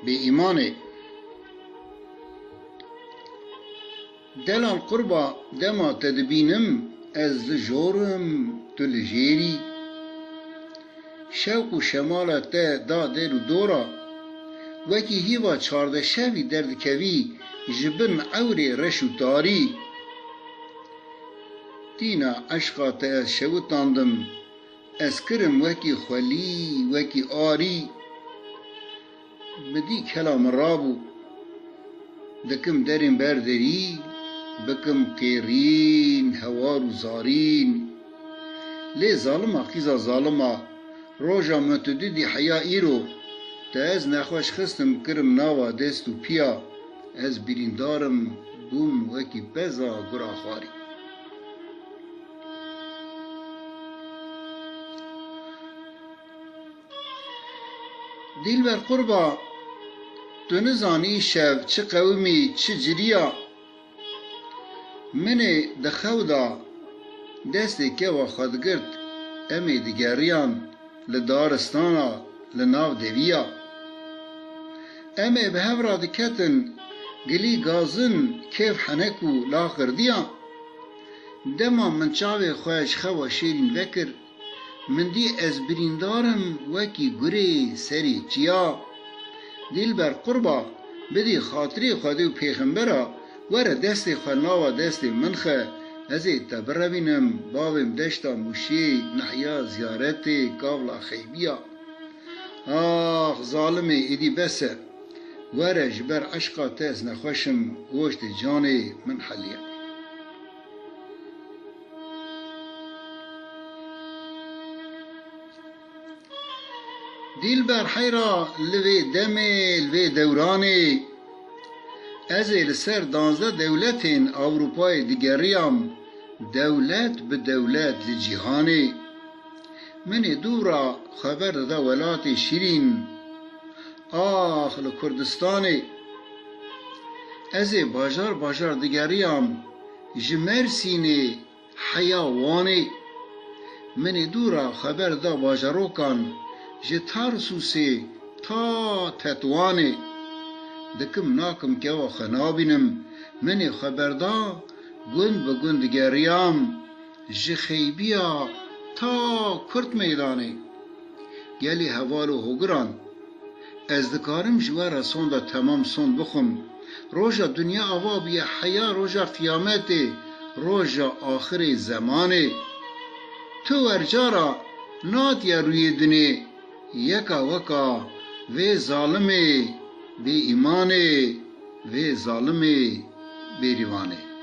بی ایمانه. دلال قربا دما تدبینم از جورم تو لجیری، شوق و شمالت دا در و دورا، وکی هیوا چارده شوی درد کوی جبن عوری رش و تاری. دینا عشقات از شوتاندم از کرم وکی خلی وکی آری، بدی کلام رابو دکم درین بردری، بکم قیرین هوار و زارین. لی ظالما خیزا ظالما روژا متددی حیا ایرو، تا از نخوش خستم کرم ناوا دست و پیا، از بریندارم بوم وکی بزا گرا خواری. دیل بر قربا تو نزانی شب چه قومی چه جریا، من دخودا دستی که و خودگرد امی دیگریان لدارستانا لناو دویا. امی به هفرا دکتن گلی گازن کیف حنکو لاخر دیا، دما من چاوی خوش خوا شیرین وکر، من دی از بریندارم وکی گری سری چیا. دیل بر قربا بدی خاطری خودی و پیغمبرا، وره دستی خناوا دستی منخه، ازی تبروینم باویم دشتا موشی نحیا زیارتی کاولا خیبیا. آخ ظالمی ایدی بسه، وره جبر عشقا تز نخوشم گوشت جانی من حلیا. دیل بر حیرا لوی دمی لوی دورانی، ازی لسر 12 دولتین اوروپای دیگریام، دولت به دولت لجیهانی. منی دورا خبر دا ولاتی شیرین، آخ لکردستانی. ازی باجار دیگریام جمرسینی حیاوانی. منی دورا خبر دا باجاروکان جتارسوسی تا تتوانی. دکم ناکم که و خنابینم منی خبردا گند به گندگریام، جخیبیا تا کرد میدانی. گلی حوالو هگران از دکارم جوارا سوندا تمام سون بخم، روژا دنیا آوا بیا حیا روژا قیامتی، روژا آخر زمانی. تو ورجارا ناتیا روی دنی یکا وکا وی ظالمی بی ایمانی، وی ظالمی بی ریوانی.